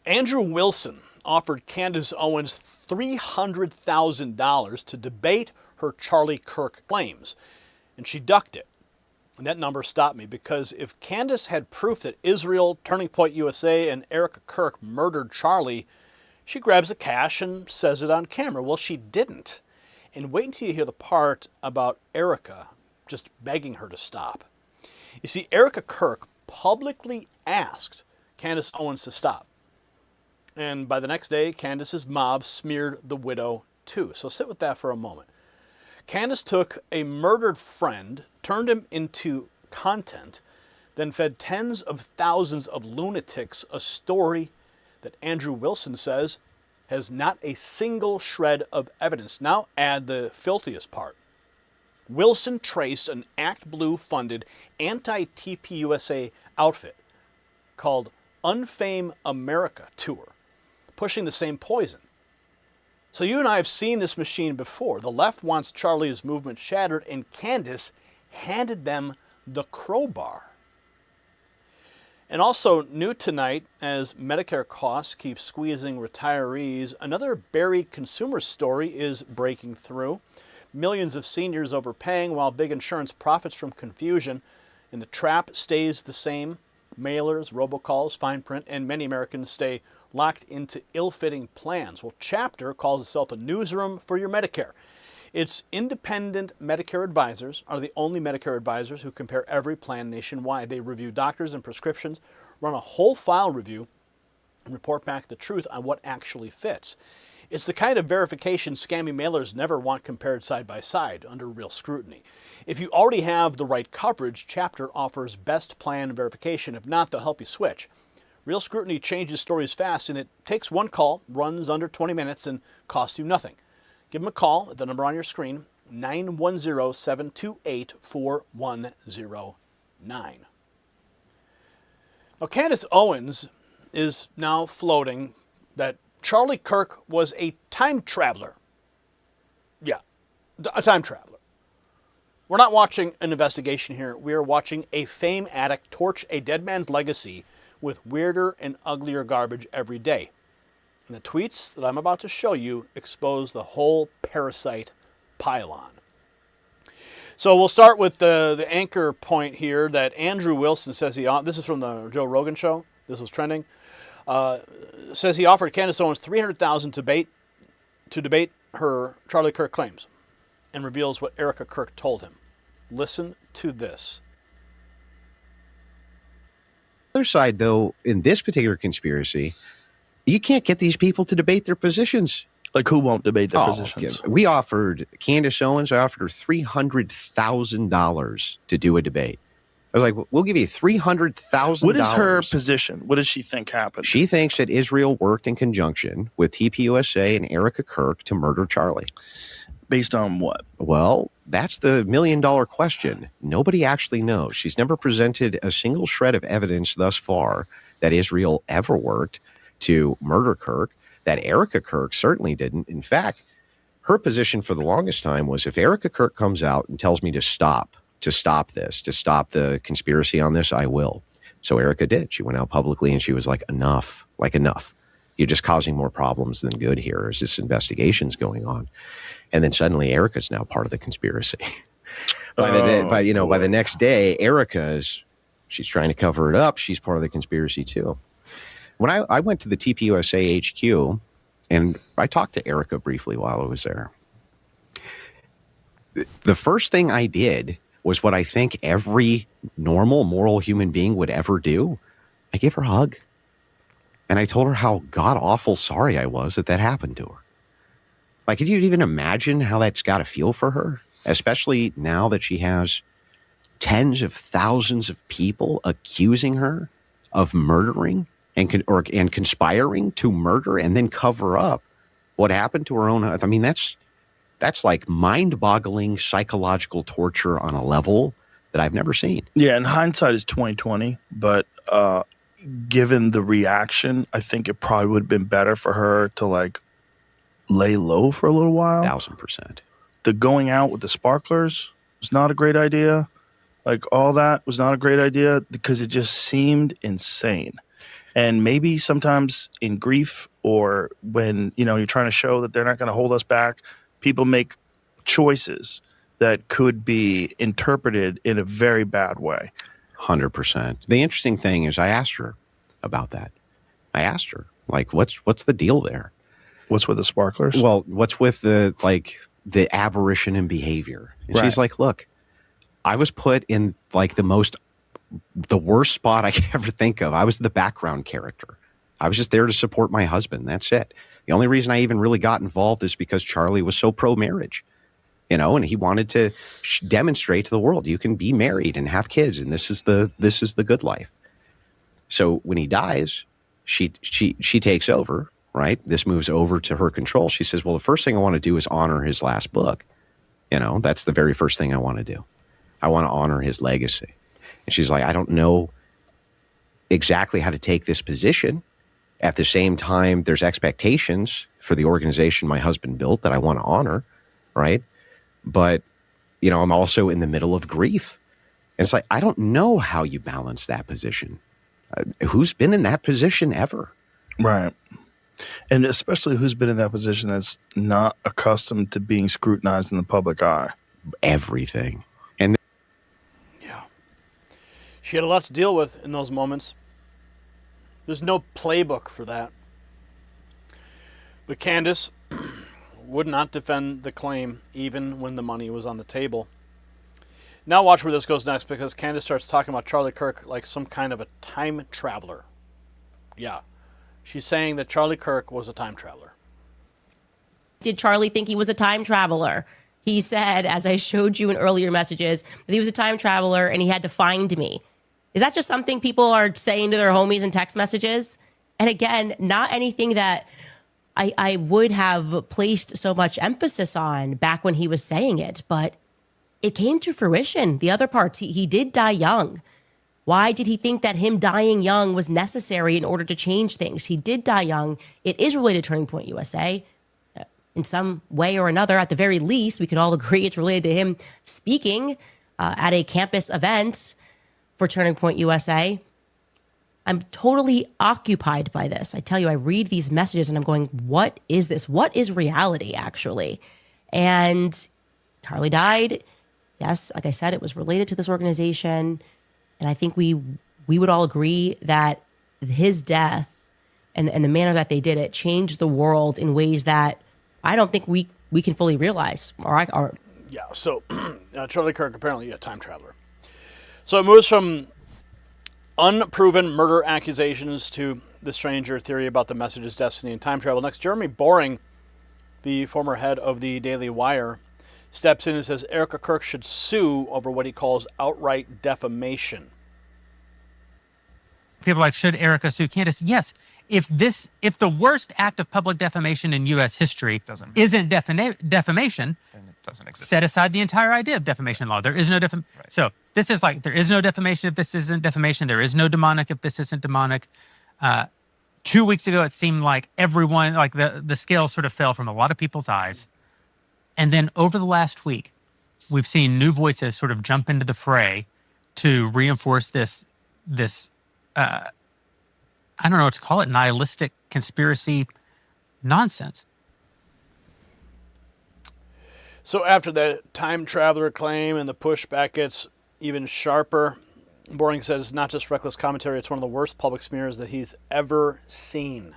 Andrew Wilson offered Candace Owens $300,000 to debate her Charlie Kirk claims, and she ducked it. And that number stopped me because if Candace had proof that Israel, Turning Point USA, and Erika Kirk murdered Charlie, she grabs the cash and says it on camera. Well, she didn't. And wait until you hear the part about Erika just begging her to stop. You see, Erika Kirk publicly asked Candace Owens to stop. And by the next day, Candace's mob smeared the widow too. So sit with that for a moment. Candace took a murdered friend, turned him into content, then fed tens of thousands of lunatics a story that Andrew Wilson says has not a single shred of evidence. Now add the filthiest part. Wilson traced an ActBlue funded anti-TPUSA outfit called Unfame America Tour, pushing the same poison. So you and I have seen this machine before. The left wants Charlie's movement shattered, and Candace handed them the crowbar. And also new tonight, as Medicare costs keep squeezing retirees, another buried consumer story is breaking through. Millions of seniors overpaying while big insurance profits from confusion, and the trap stays the same. Mailers, robocalls, fine print, and many Americans stay locked into ill-fitting plans. Well, Chapter calls itself a newsroom for your Medicare. Its independent Medicare advisors are the only Medicare advisors who compare every plan nationwide. They review doctors and prescriptions, run a whole file review, and report back the truth on what actually fits. It's the kind of verification scammy mailers never want compared side by side under real scrutiny. If you already have the right coverage, Chapter offers best plan verification. If not, they'll help you switch. Real scrutiny changes stories fast, and it takes one call, runs under 20 minutes, and costs you nothing. Give them a call at the number on your screen, 910-728-4109. Now, Candace Owens is now floating that Charlie Kirk was a time traveler. Yeah, a time traveler. We're not watching an investigation here. We are watching a fame addict torch a dead man's legacy with weirder and uglier garbage every day. And the tweets that I'm about to show you expose the whole parasite pylon. So we'll start with the anchor point here that Andrew Wilson says this is from the Joe Rogan show. This was trending. Says he offered Candace Owens $300,000 to debate her Charlie Kirk claims, and reveals what Erika Kirk told him. Listen to this. Other side, though, in this particular conspiracy, you can't get these people to debate their positions. Like, who won't debate their positions? Okay. We offered Candace Owens, I offered her $300,000 to do a debate. I was like, we'll give you $300,000. What is her position? What does she think happened? She thinks that Israel worked in conjunction with TPUSA and Erika Kirk to murder Charlie. Based on what? Well, that's the million-dollar question. Nobody actually knows. She's never presented a single shred of evidence thus far that Israel ever worked to murder Kirk, that Erika Kirk certainly didn't. In fact, her position for the longest time was if Erika Kirk comes out and tells me to stop the conspiracy on this, I will. So Erika did. She went out publicly and she was like, enough. You're just causing more problems than good here as this investigation's going on. And then suddenly Erika's now part of the conspiracy. By the next day, she's trying to cover it up. She's part of the conspiracy too. When I went to the TPUSA HQ and I talked to Erika briefly while I was there, the first thing I did was what I think every normal, moral human being would ever do. I gave her a hug. And I told her how god-awful sorry I was that happened to her. Like, could you even imagine how that's got to feel for her? Especially now that she has tens of thousands of people accusing her of murdering and conspiring to murder and then cover up what happened to her own. I mean, that's like mind-boggling psychological torture on a level that I've never seen. Yeah, and hindsight is 20/20, but given the reaction, I think it probably would have been better for her to like lay low for a little while. 1000%. The going out with the sparklers was not a great idea. Like, all that was not a great idea because it just seemed insane. And maybe sometimes in grief, or when, you're trying to show that they're not going to hold us back, people make choices that could be interpreted in a very bad way. 100%. The interesting thing is I asked her about that. I asked her, like, what's the deal there? What's with the sparklers? Well, what's with the aberration in behavior? And she's like, look, I was put in like the worst spot I could ever think of. I was the background character. I was just there to support my husband. That's it. The only reason I even really got involved is because Charlie was so pro-marriage, and he wanted to demonstrate to the world you can be married and have kids, and this is the good life. So when he dies, she takes over. Right? This moves over to her control. She says, well, the first thing I want to do is honor his last book. That's the very first thing I want to do. I want to honor his legacy. And she's like, I don't know exactly how to take this position. At the same time, there's expectations for the organization my husband built that I want to honor. Right? But, I'm also in the middle of grief. And it's like, I don't know how you balance that position. Who's been in that position ever? Right. And especially who's been in that position that's not accustomed to being scrutinized in the public eye. Everything. And yeah, she had a lot to deal with in those moments. There's no playbook for that. But Candace would not defend the claim even when the money was on the table. Now watch where this goes next, because Candace starts talking about Charlie Kirk like some kind of a time traveler. Yeah. She's saying that Charlie Kirk was a time traveler. Did Charlie think he was a time traveler? He said, as I showed you in earlier messages, that he was a time traveler and he had to find me. Is that just something people are saying to their homies in text messages? And again, not anything that I would have placed so much emphasis on back when he was saying it, but it came to fruition. The other parts, he did die young. Why did he think that him dying young was necessary in order to change things? He did die young. It is related to Turning Point USA in some way or another. At the very least, we could all agree it's related to him speaking at a campus event for Turning Point USA. I'm totally occupied by this. I tell you, I read these messages and I'm going, what is this? What is reality, actually? And Charlie died. Yes, like I said, it was related to this organization. And I think we would all agree that his death and the manner that they did it changed the world in ways that I don't think we can fully realize. Yeah, so Charlie Kirk, apparently a time traveler. So it moves from unproven murder accusations to the stranger theory about the message's destiny and time travel. Next, Jeremy Boring, the former head of the Daily Wire, steps in and says Erika Kirk should sue over what he calls outright defamation. People are like, should Erika sue Candace? Yes. If the worst act of public defamation in U.S. history isn't defamation, then it doesn't exist. Set aside the entire idea of defamation law. There is no defamation. Right. So this is like, there is no defamation if this isn't defamation. There is no demonic if this isn't demonic. 2 weeks ago, it seemed like everyone, like the scale sort of fell from a lot of people's eyes. And then over the last week, we've seen new voices sort of jump into the fray to reinforce this I don't know what to call it, nihilistic conspiracy nonsense. So after the time traveler claim and the pushback gets even sharper, Boring says not just reckless commentary, it's one of the worst public smears that he's ever seen.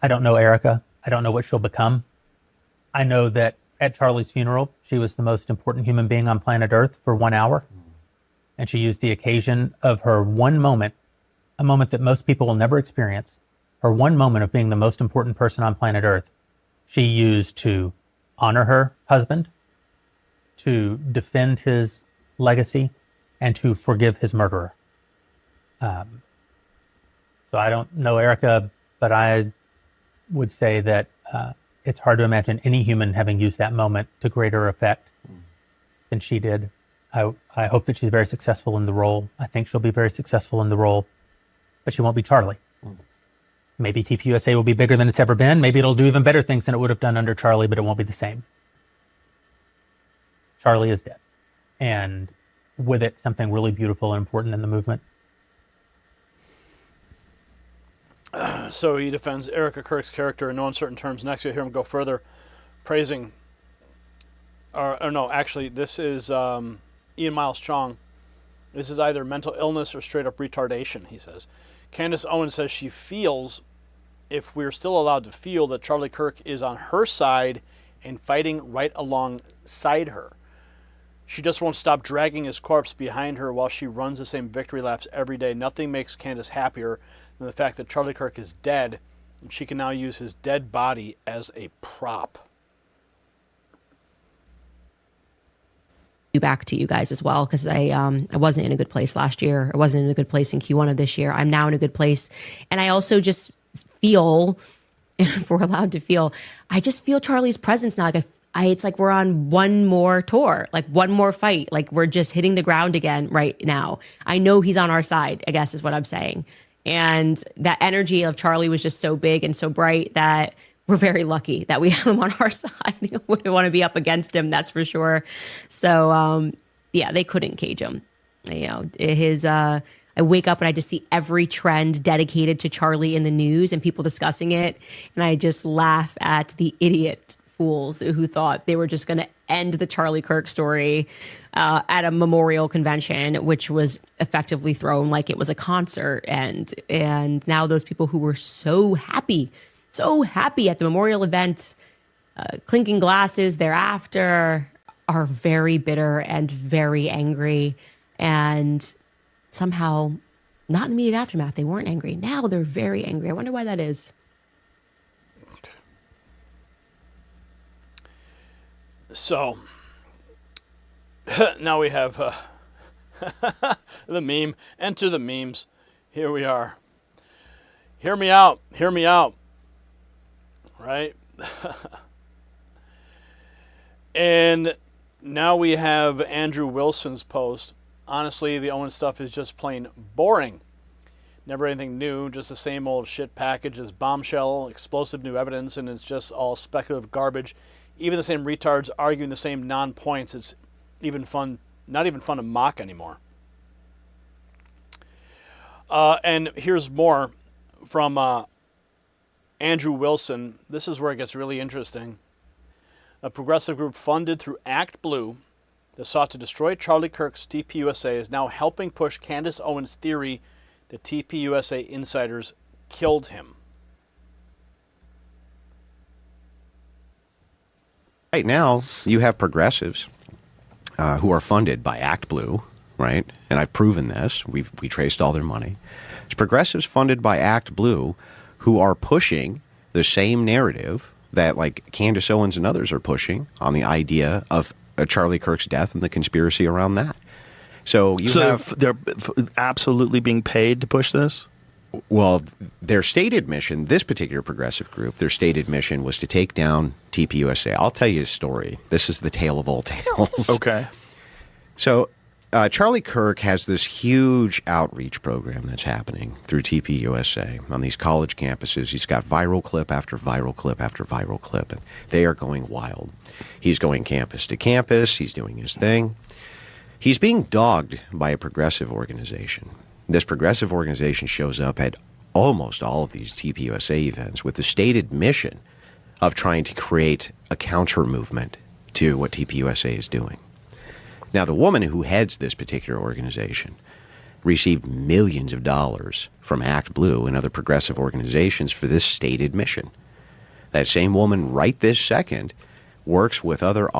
I don't know Erika. I don't know what she'll become. I know that at Charlie's funeral, she was the most important human being on planet Earth for 1 hour. And she used the occasion of her one moment, a moment that most people will never experience, her one moment of being the most important person on planet Earth, she used to honor her husband, to defend his legacy, and to forgive his murderer. So I don't know Erika, but I would say that it's hard to imagine any human having used that moment to greater effect than she did. I hope that she's very successful in the role. I think she'll be very successful in the role, but she won't be Charlie. Maybe TPUSA will be bigger than it's ever been. Maybe it'll do even better things than it would have done under Charlie, but it won't be the same. Charlie is dead. And with it, something really beautiful and important in the movement. So he defends Erika Kirk's character in no uncertain terms. Next, you'll hear him go further, praising, or no, actually, this is Ian Miles Chong. This is either mental illness or straight up retardation, he says. Candace Owens says she feels, if we're still allowed to feel, that Charlie Kirk is on her side and fighting right alongside her. She just won't stop dragging his corpse behind her while she runs the same victory laps every day. Nothing makes Candace happier than the fact that Charlie Kirk is dead, and she can now use his dead body as a prop. Back to you guys as well, because I wasn't in a good place last year. I wasn't in a good place in Q1 of this year. I'm now in a good place, and I also just feel, if we're allowed to feel, I just feel Charlie's presence now. Like it's like we're on one more tour, like one more fight. Like we're just hitting the ground again right now. I know he's on our side, I guess is what I'm saying. And that energy of Charlie was just so big and so bright that we're very lucky that we have him on our side. We wouldn't want to be up against him, that's for sure. So, yeah, they couldn't cage him. You know, I wake up and I just see every trend dedicated to Charlie in the news and people discussing it. And I just laugh at the idiot fools who thought they were just going to end the Charlie Kirk story at a memorial convention, which was effectively thrown like it was a concert. And now those people who were so happy at the memorial event, clinking glasses thereafter, are very bitter and very angry. And somehow, not in the immediate aftermath, they weren't angry. Now they're very angry. I wonder why that is. So, now we have the meme. Enter the memes. Here we are. Hear me out. Hear me out. Right? And now we have Andrew Wilson's post. Honestly, the Owen stuff is just plain boring. Never anything new, just the same old shit package as bombshell, explosive new evidence, and it's just all speculative garbage. Even the same retards arguing the same non-points. It's even fun, not even fun to mock anymore. And here's more from Andrew Wilson. This is where it gets really interesting. A progressive group funded through Act Blue that sought to destroy Charlie Kirk's TPUSA is now helping push Candace Owens' theory that TPUSA insiders killed him. Right now, you have progressives who are funded by Act Blue, right? And I've proven this. We traced all their money. It's progressives funded by Act Blue who are pushing the same narrative that like Candace Owens and others are pushing on the idea of Charlie Kirk's death and the conspiracy around that. So they're absolutely being paid to push this? Well, their stated mission, this particular progressive group, their stated mission was to take down TPUSA. I'll tell you a story. This is the tale of all tales. Okay. So Charlie Kirk has this huge outreach program that's happening through TPUSA on these college campuses. He's got viral clip after viral clip after viral clip, and they are going wild. He's going campus to campus. He's doing his thing. He's being dogged by a progressive organization. This progressive organization shows up at almost all of these TPUSA events with the stated mission of trying to create a counter movement to what TPUSA is doing. Now, the woman who heads this particular organization received millions of dollars from Act Blue and other progressive organizations for this stated mission. That same woman right this second works with other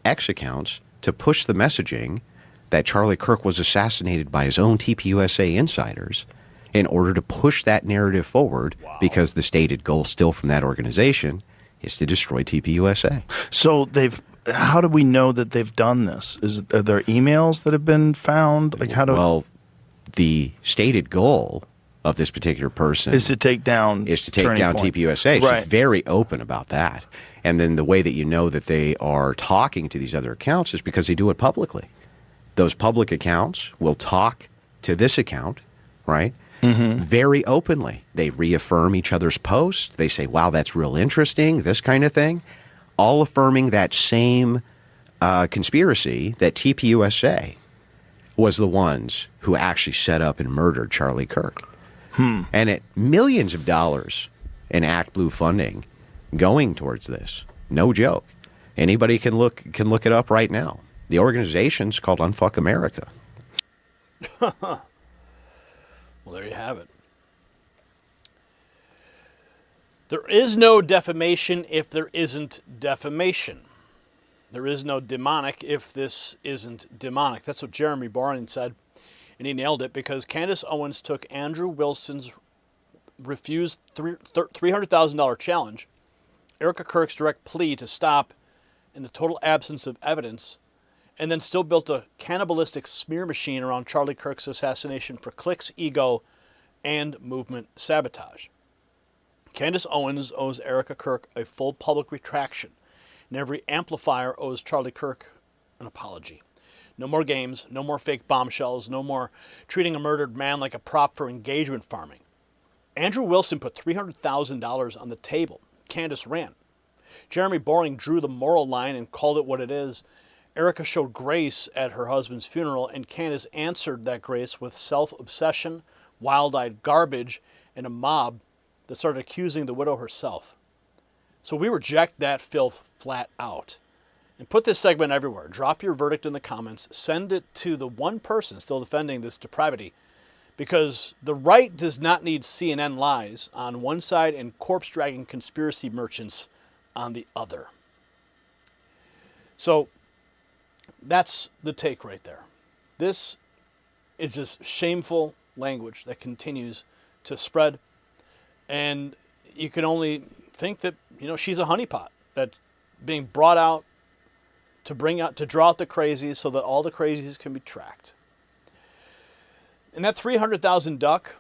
X accounts to push the messaging that Charlie Kirk was assassinated by his own TPUSA insiders in order to push that narrative forward. Wow. Because the stated goal still from that organization is to destroy TPUSA. So how do we know that they've done this? Are there emails that have been found? Well, the stated goal of this particular person is to take down TPUSA. Right. She's very open about that. And then the way that you know that they are talking to these other accounts is because they do it publicly. Those public accounts will talk to this account, right? Mm-hmm. Very openly. They reaffirm each other's posts. They say, wow, that's real interesting, this kind of thing. All affirming that same conspiracy that TPUSA was the ones who actually set up and murdered Charlie Kirk. And at millions of dollars in Act Blue funding going towards this. No joke. Anybody can look it up right now. The organization's called Unfuck America. Well, there you have it. There is no defamation if there isn't defamation. There is no demonic if this isn't demonic. That's what Jeremy Boring said, and he nailed it, because Candace Owens took Andrew Wilson's refused $300,000 challenge, Erika Kirk's direct plea to stop in the total absence of evidence, and then still built a cannibalistic smear machine around Charlie Kirk's assassination for clicks, ego, and movement sabotage. Candace Owens owes Erika Kirk a full public retraction, and every amplifier owes Charlie Kirk an apology. No more games, no more fake bombshells, no more treating a murdered man like a prop for engagement farming. Andrew Wilson put $300,000 on the table. Candace ran. Jeremy Boring drew the moral line and called it what it is. Erika showed grace at her husband's funeral, and Candace answered that grace with self-obsession, wild-eyed garbage, and a mob that started accusing the widow herself. So we reject that filth flat out. And put this segment everywhere. Drop your verdict in the comments. Send it to the one person still defending this depravity. Because the right does not need CNN lies on one side and corpse-dragging conspiracy merchants on the other. So that's the take right there. This is just shameful language that continues to spread. And you can only think that, she's a honeypot that's being brought out to draw out the crazies so that all the crazies can be tracked. And that 300,000 duck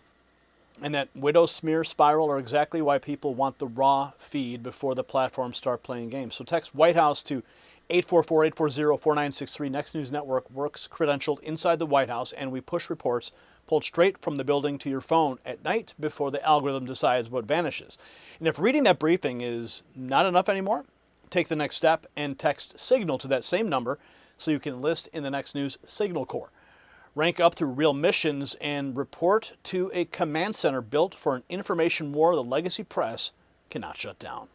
and that widow smear spiral are exactly why people want the raw feed before the platforms start playing games. So text White House to 844-840-4963. Next News Network works credentialed inside the White House, and we push reports pulled straight from the building to your phone at night before the algorithm decides what vanishes. And if reading that briefing is not enough anymore, take the next step and text Signal to that same number so you can enlist in the Next News Signal Corps. Rank up through real missions and report to a command center built for an information war the legacy press cannot shut down.